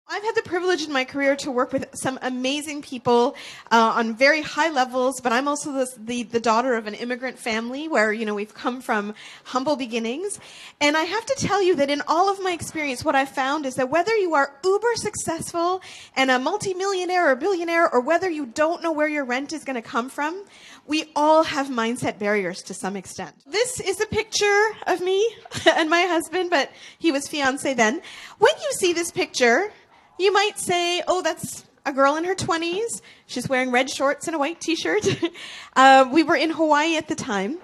I've had the privilege in my career to work with some amazing people on very high levels, but I'm also the daughter of an immigrant family where, we've come from humble beginnings. And I have to tell you that in all of my experience, what I found is that whether you are uber successful and a multimillionaire or billionaire, or whether you don't know where your rent is going to come from, we all have mindset barriers to some extent. This is a picture of me and my husband, but he was fiancé then. When you see this picture, you might say, oh, that's a girl in her 20s. She's wearing red shorts and a white T-shirt. We were in Hawaii at the time.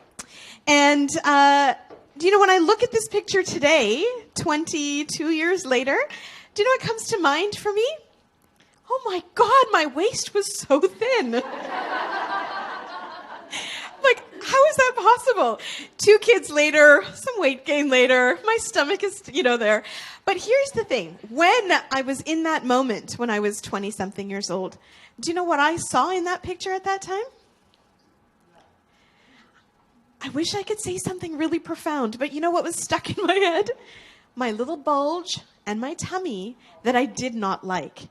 And, when I look at this picture today, 22 years later, do you know what comes to mind for me? Oh, my God, my waist was so thin. Like, how is that possible? 2 kids later, some weight gain later, my stomach is, there. But here's the thing. When I was in that moment, when I was 20-something years old, do you know what I saw in that picture at that time? I wish I could say something really profound, but you know what was stuck in my head? My little bulge and my tummy that I did not like.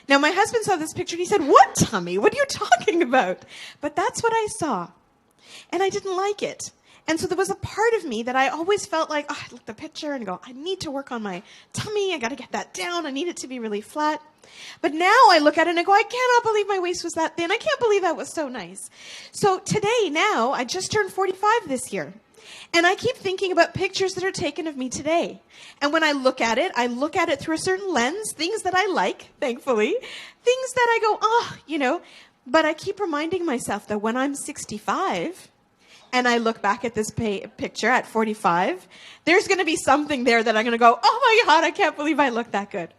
Now, my husband saw this picture and he said, "What tummy? What are you talking about?" But that's what I saw. And I didn't like it. And so there was a part of me that I always felt like, I look at the picture and go, I need to work on my tummy. I got to get that down. I need it to be really flat. But now I look at it and I go, I cannot believe my waist was that thin. I can't believe that was so nice. So today, now, I just turned 45 this year. And I keep thinking about pictures that are taken of me today. And when I look at it through a certain lens, things that I like, thankfully, things that I go, But I keep reminding myself that when I'm 65 and I look back at this picture at 45, there's going to be something there that I'm going to go, oh my God, I can't believe I look that good.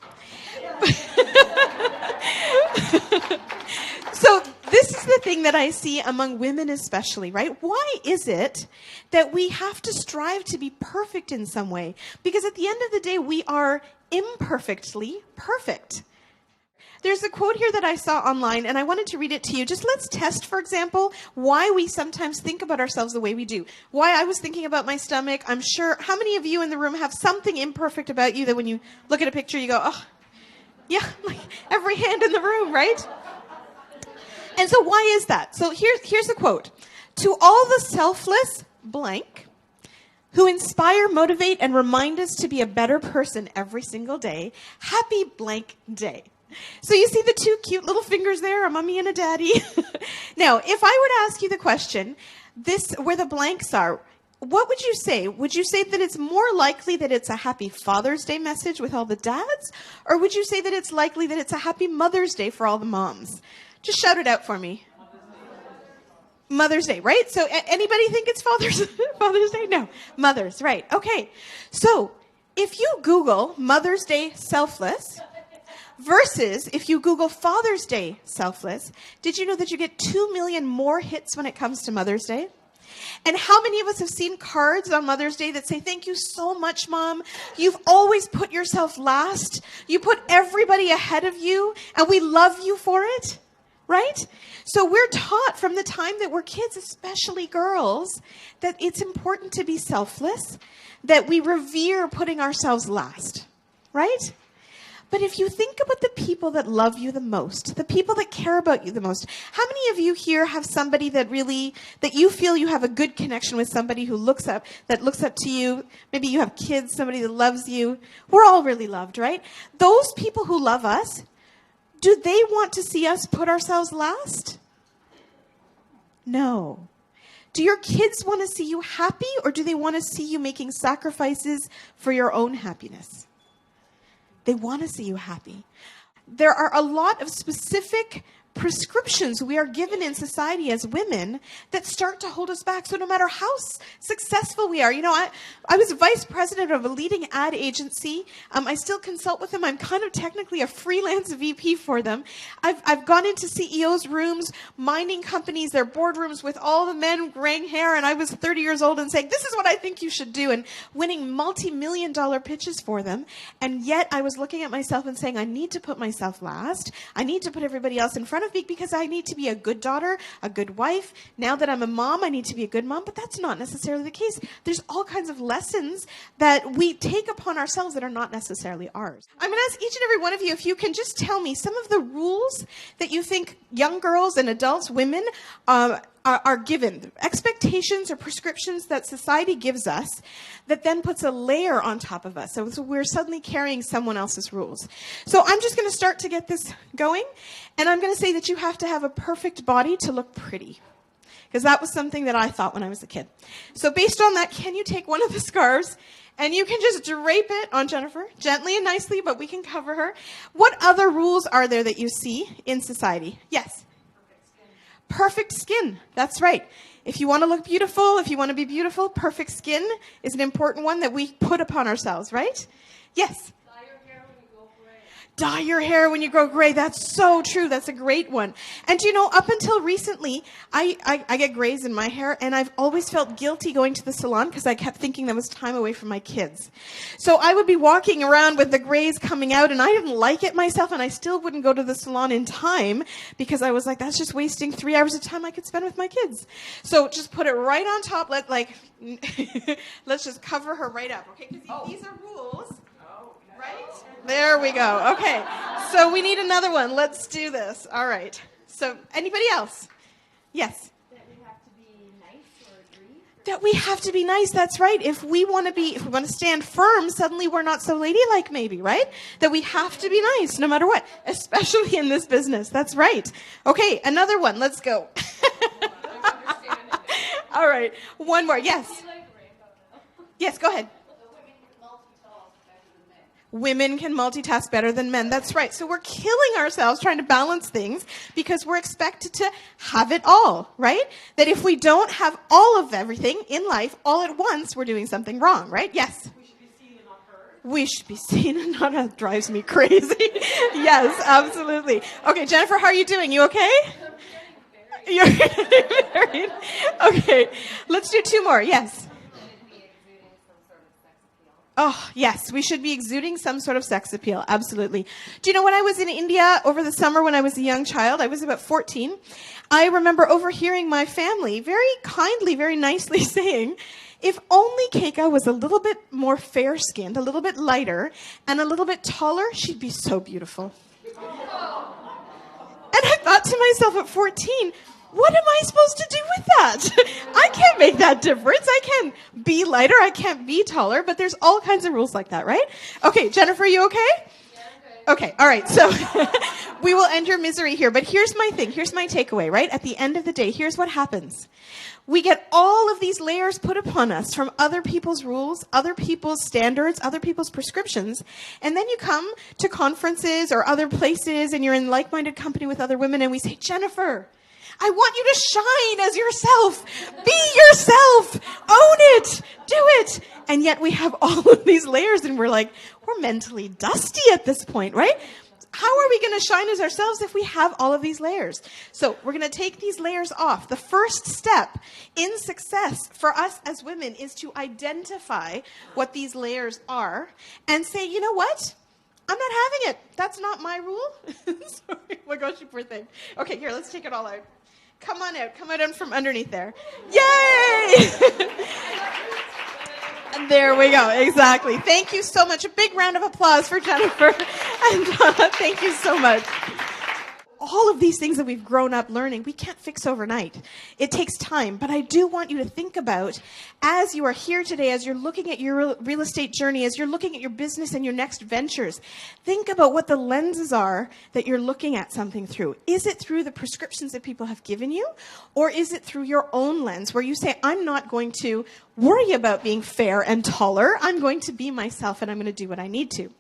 So this is the thing that I see among women especially, right? Why is it that we have to strive to be perfect in some way? Because at the end of the day, we are imperfectly perfect. There's a quote here that I saw online, and I wanted to read it to you. Just let's test, for example, why we sometimes think about ourselves the way we do. Why I was thinking about my stomach. I'm sure, how many of you in the room have something imperfect about you that when you look at a picture, you go, oh, yeah, like every hand in the room, right? And so why is that? So here's a quote. To all the selfless blank who inspire, motivate, and remind us to be a better person every single day, happy blank day. So you see the 2 cute little fingers there, a mommy and a daddy. Now, if I were to ask you the question, where the blanks are, what would you say? Would you say that it's more likely that it's a happy Father's Day message with all the dads? Or would you say that it's likely that it's a happy Mother's Day for all the moms? Just shout it out for me. Mother's Day, right? So anybody think it's Father's Day? No. Mother's, right. Okay. So if you Google Mother's Day selfless versus if you Google Father's Day selfless, did you know that you get 2 million more hits when it comes to Mother's Day? And how many of us have seen cards on Mother's Day that say, thank you so much, Mom. You've always put yourself last. You put everybody ahead of you, and we love you for it, right? So we're taught from the time that we're kids, especially girls, that it's important to be selfless, that we revere putting ourselves last, right? But if you think about the people that love you the most, the people that care about you the most, how many of you here have somebody that you feel you have a good connection with, somebody who looks up to you? Maybe you have kids, somebody that loves you. We're all really loved, right? Those people who love us, do they want to see us put ourselves last? No. Do your kids want to see you happy, or do they want to see you making sacrifices for your own happiness? They want to see you happy. There are a lot of specific prescriptions we are given in society as women that start to hold us back. So no matter how successful we are, I was vice president of a leading ad agency. I still consult with them. I'm kind of technically a freelance VP for them. I've gone into CEOs' rooms, mining companies, their boardrooms with all the men graying hair, and I was 30 years old and saying, this is what I think you should do, and winning multi-million-dollar pitches for them. And yet I was looking at myself and saying, I need to put myself last. I need to put everybody else in front of of me because I need to be a good daughter, a good wife. Now that I'm a mom, I need to be a good mom, but that's not necessarily the case. There's all kinds of lessons that we take upon ourselves that are not necessarily ours. I'm going to ask each and every one of you if you can just tell me some of the rules that you think young girls and adults, women, are given, expectations or prescriptions that society gives us that then puts a layer on top of us. So we're suddenly carrying someone else's rules. So I'm just going to start to get this going, and I'm going to say that you have to have a perfect body to look pretty, because that was something that I thought when I was a kid. So based on that, can you take one of the scarves and you can just drape it on Jennifer, gently and nicely, but we can cover her. What other rules are there that you see in society? Yes? Perfect skin. That's right. If you want to look beautiful, if you want to be beautiful, perfect skin is an important one that we put upon ourselves, right? Yes? Dye your hair when you go gray. Dye your hair when you grow gray. That's so true. That's a great one. And you know, up until recently, I get grays in my hair, and I've always felt guilty going to the salon because I kept thinking that was time away from my kids. So I would be walking around with the grays coming out, and I didn't like it myself, and I still wouldn't go to the salon in time because I was like, that's just wasting 3 hours of time I could spend with my kids. So just put it right on top. Let's just cover her right up, okay? Because these are rules. Right? There we go. Okay. So we need another one. Let's do this. All right. So anybody else? Yes. That we have to be nice or agree. That we have to be nice. That's right. If we want to stand firm, suddenly we're not so ladylike, maybe, right? That we have to be nice no matter what, especially in this business. That's right. Okay. Another one. Let's go. All right. One more. Yes. Yes. Go ahead. Women can multitask better than men. That's right. So we're killing ourselves trying to balance things because we're expected to have it all, right? That if we don't have all of everything in life all at once, we're doing something wrong, right? Yes. We should be seen and not heard. We should be seen and not heard. Drives me crazy. Yes, absolutely. Okay, Jennifer, how are you doing? You okay? You're getting married. Okay, let's do two more. Yes. Oh, yes, we should be exuding some sort of sex appeal. Absolutely. Do you know when I was in India over the summer when I was a young child, I was about 14, I remember overhearing my family very kindly, very nicely saying, if only Keka was a little bit more fair-skinned, a little bit lighter, and a little bit taller, she'd be so beautiful. And I thought to myself at 14, what am I supposed to do with that? I can't make that difference. I can't be lighter. I can't be taller. But there's all kinds of rules like that, right? Okay, Jennifer, you okay? Yeah, I'm good. Okay, all right. So we will end your misery here. But here's my thing. Here's my takeaway, right? At the end of the day, here's what happens. We get all of these layers put upon us from other people's rules, other people's standards, other people's prescriptions. And then you come to conferences or other places and you're in like-minded company with other women and we say, Jennifer, I want you to shine as yourself. Be yourself. Own it. Do it. And yet we have all of these layers and we're like, we're mentally dusty at this point, right? How are we going to shine as ourselves if we have all of these layers? So we're going to take these layers off. The first step in success for us as women is to identify what these layers are and say, you know what? I'm not having it. That's not my rule. Sorry. Oh my gosh, you poor thing. Okay, here, let's take it all out. Come on out. Come out from underneath there. Yay! And there we go. Exactly. Thank you so much. A big round of applause for Jennifer and Donna. Thank you so much. All of these things that we've grown up learning, we can't fix overnight. It takes time. But I do want you to think about, as you are here today, as you're looking at your real estate journey, as you're looking at your business and your next ventures, think about what the lenses are that you're looking at something through. Is it through the prescriptions that people have given you? Or is it through your own lens where you say, I'm not going to worry about being fair and taller. I'm going to be myself and I'm going to do what I need to.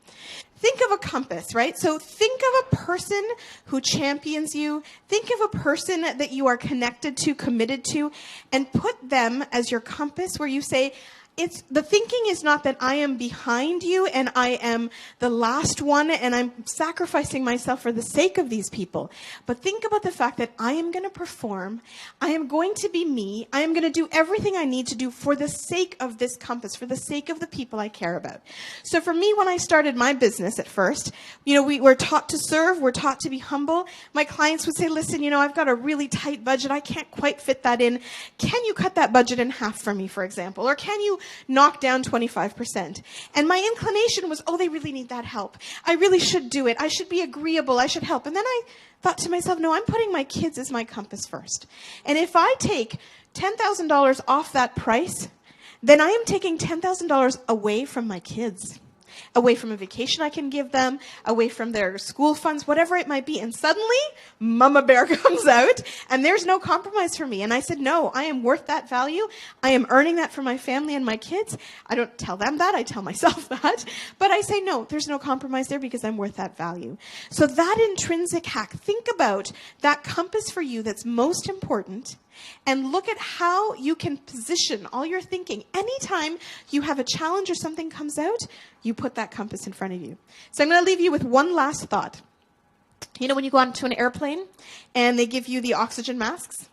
Think of a compass, right? So think of a person who champions you. Think of a person that you are connected to, committed to, and put them as your compass where you say, it's the thinking is not that I am behind you and I am the last one and I'm sacrificing myself for the sake of these people. But think about the fact that I am going to perform. I am going to be me. I am going to do everything I need to do for the sake of this compass, for the sake of the people I care about. So for me, when I started my business at first, we were taught to serve. We're taught to be humble. My clients would say, listen, I've got a really tight budget. I can't quite fit that in. Can you cut that budget in half for me, for example? Or can you knock down 25%? And my inclination was, they really need that help. I really should do it. I should be agreeable. I should help. And then I thought to myself, no, I'm putting my kids as my compass first. And if I take $10,000 off that price, then I am taking $10,000 away from my kids, away from a vacation I can give them, away from their school funds, whatever it might be. And suddenly, Mama Bear comes out, and there's no compromise for me. And I said, no, I am worth that value. I am earning that for my family and my kids. I don't tell them that. I tell myself that. But I say, no, there's no compromise there because I'm worth that value. So that intrinsic hack, think about that compass for you that's most important, and look at how you can position all your thinking. Anytime you have a challenge or something comes out, you put that compass in front of you. So I'm going to leave you with one last thought. When you go onto an airplane and they give you the oxygen masks,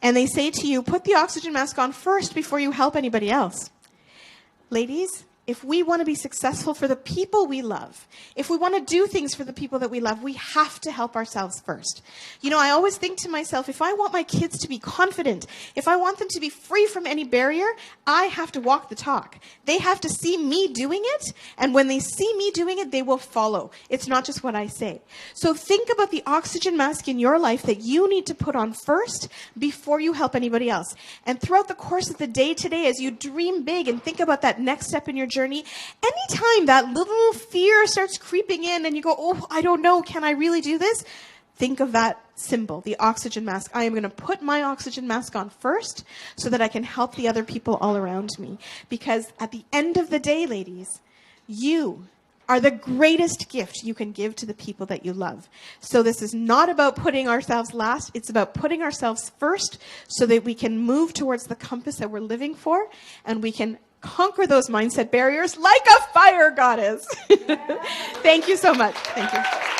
and they say to you, put the oxygen mask on first before you help anybody else. Ladies, if we want to be successful for the people we love, if we want to do things for the people that we love, we have to help ourselves first. I always think to myself, if I want my kids to be confident, if I want them to be free from any barrier, I have to walk the talk. They have to see me doing it, and when they see me doing it, they will follow. It's not just what I say. So think about the oxygen mask in your life that you need to put on first before you help anybody else. And throughout the course of the day today, as you dream big and think about that next step in your journey, anytime that little fear starts creeping in and you go, I don't know, can I really do this? Think of that symbol, the oxygen mask. I am going to put my oxygen mask on first so that I can help the other people all around me. Because at the end of the day, ladies, you are the greatest gift you can give to the people that you love. So this is not about putting ourselves last. It's about putting ourselves first so that we can move towards the compass that we're living for, and we can conquer those mindset barriers like a fire goddess. Thank you so much. Thank you.